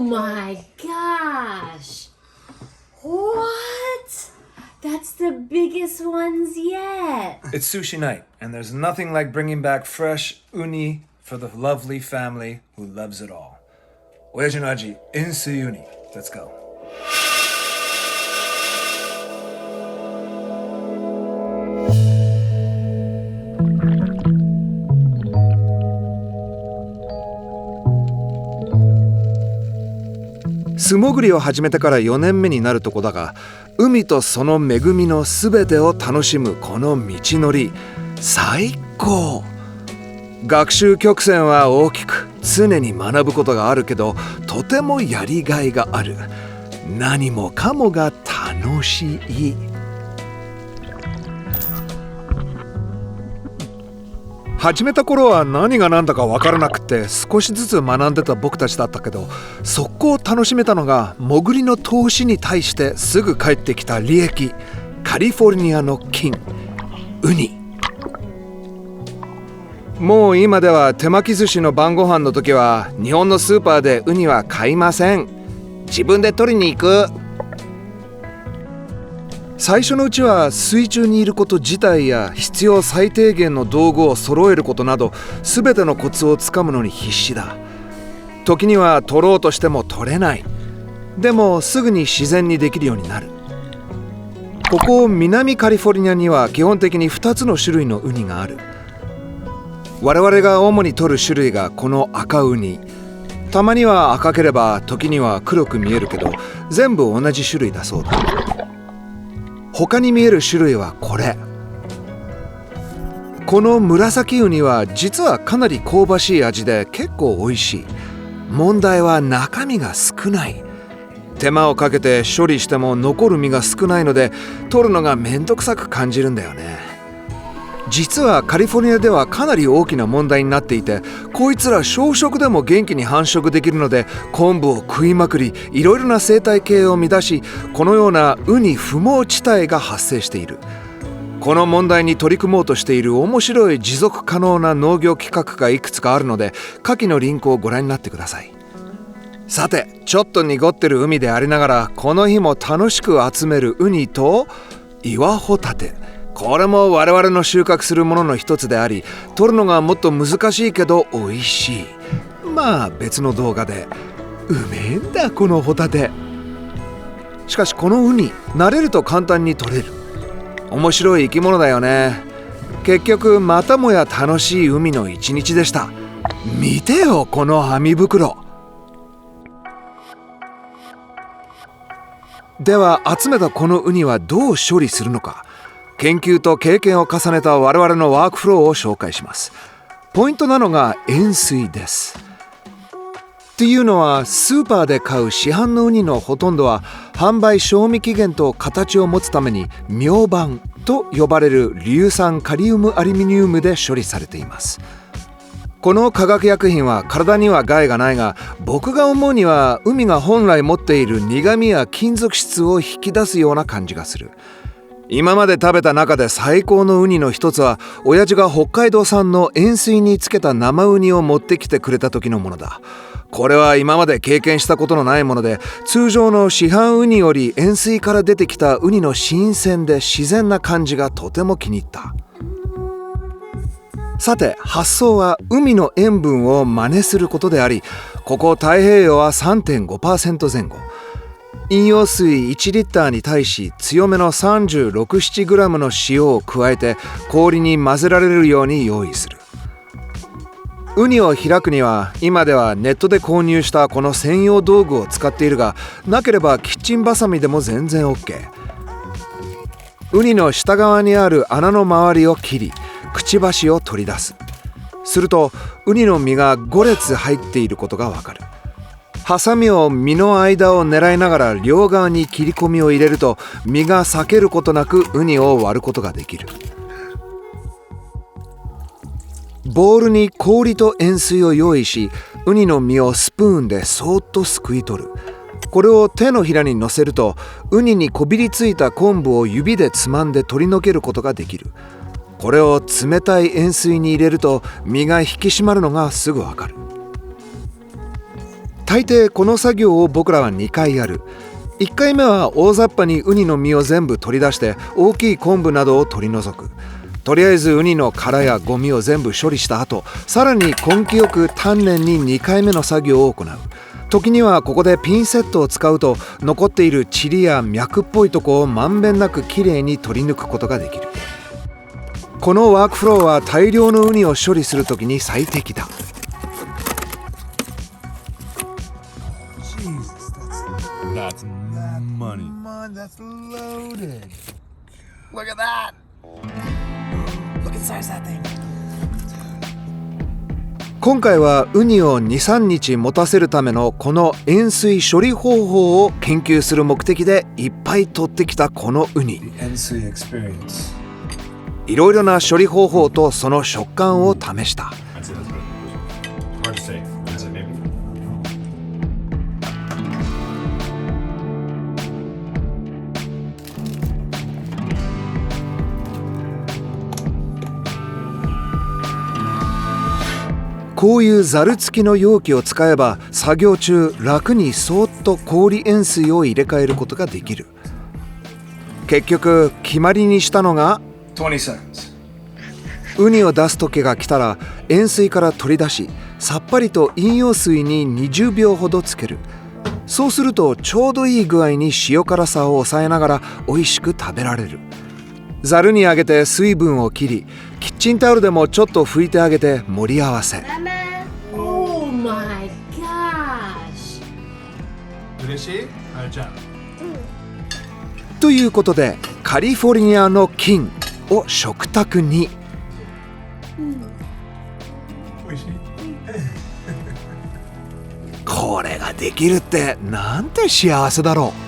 my gosh! What? That's the biggest ones yet. It's sushi night, and there's nothing like bringing back fresh uni for the lovely family who loves it all. 親父の味、塩水ウニ。Let's go. 素潜りを始めてから4年目になるとこだが、海とその恵みのすべてを楽しむこの道のり、最高。学習曲線は大きく、常に学ぶことがあるけど、とてもやりがいがある。何もかもが楽しい。始めた頃は何が何だか分からなくて少しずつ学んでた僕たちだったけど、速攻楽しめたのが潜りの投資に対してすぐ返ってきた利益、カリフォルニアの金、ウニ。もう今では手巻き寿司の晩ご飯の時は日本のスーパーでウニは買いません。自分で取りに行く。最初のうちは水中にいること自体や必要最低限の道具を揃えることなど全てのコツをつかむのに必死だ。時には取ろうとしても取れない。でもすぐに自然にできるようになる。ここ南カリフォルニアには基本的に2つの種類のウニがある。我々が主に取る種類がこの赤ウニ。たまには赤ければ時には黒く見えるけど全部同じ種類だそうだ。他に見える種類はこれ。この紫ウニは実はかなり香ばしい味で結構美味しい。問題は中身が少ない。手間をかけて処理しても残る身が少ないので取るのがめんどくさく感じるんだよね。実はカリフォルニアではかなり大きな問題になっていて、こいつら小食でも元気に繁殖できるので昆布を食いまくり、いろいろな生態系を乱し、このようなウニ不毛地帯が発生している。この問題に取り組もうとしている面白い持続可能な農業企画がいくつかあるので下記のリンクをご覧になってください。さて、ちょっと濁ってる海でありながらこの日も楽しく集めるウニと岩ホタテ。これも我々の収穫するものの一つであり、取るのがもっと難しいけど美味しい。まあ別の動画で。うめえんだこのホタテ。しかしこのウニ、慣れると簡単に取れる。面白い生き物だよね。結局またもや楽しい海の一日でした。見てよこの網袋。では集めたこのウニはどう処理するのか。研究と経験を重ねた我々のワークフローを紹介します。ポイントなのが塩水です。っていうのはスーパーで買う市販のウニのほとんどは販売賞味期限と形を持つために明板と呼ばれる硫酸カリウムアルミニウムで処理されています。この化学薬品は体には害がないが、僕が思うには海が本来持っている苦味や金属質を引き出すような感じがする。今まで食べた中で最高のウニの一つは親父が北海道産の塩水につけた生ウニを持ってきてくれた時のものだ。これは今まで経験したことのないもので、通常の市販ウニより塩水から出てきたウニの新鮮で自然な感じがとても気に入った。さて、発想は海の塩分を真似することであり、ここ太平洋は 3.5% 前後。飲用水1リッターに対し強めの 36-7g の塩を加えて氷に混ぜられるように用意する。ウニを開くには今ではネットで購入したこの専用道具を使っているが、なければキッチンバサミでも全然 OK。 ウニの下側にある穴の周りを切り、くちばしを取り出す。するとウニの身が5列入っていることがわかる。ハサミを身の間を狙いながら両側に切り込みを入れると身が裂けることなくウニを割ることができる。ボウルに氷と塩水を用意し、ウニの身をスプーンでそーっとすくい取る。これを手のひらに乗せるとウニにこびりついた昆布を指でつまんで取り除けることができる。これを冷たい塩水に入れると身が引き締まるのがすぐわかる。大抵この作業を僕らは2回やる。1回目は大雑把にウニの身を全部取り出して大きい昆布などを取り除く。とりあえずウニの殻やゴミを全部処理した後、さらに根気よく丹念に2回目の作業を行う。時にはここでピンセットを使うと残っている塵や脈っぽいとこをまんべんなくきれいに取り抜くことができる。このワークフローは大量のウニを処理するときに最適だ。That's money. That's loaded. Look at that. Look at the size of that thing. 今回はウニを 2,3 日持たせるためのこの塩水処理方法を研究する目的でいっぱい取ってきたこのウニ。 NC experience. いろいろな処理方法とその食感を試した。 I'd say that's good. Hard to say. I'd say maybe. こういうザル付きの容器を使えば作業中楽にそーっと氷塩水を入れ替えることができる。結局決まりにしたのが20 seconds. ウニを出す時が来たら塩水から取り出しさっぱりと飲用水に20秒ほどつける。そうするとちょうどいい具合に塩辛さを抑えながら美味しく食べられる。ざるにあげて水分を切りキッチンタオルでもちょっと拭いてあげて盛り合わせ。 Oh my gosh.嬉しい? Alright, ということでカリフォルニアの金を食卓に。美味しい? これができるってなんて幸せだろう。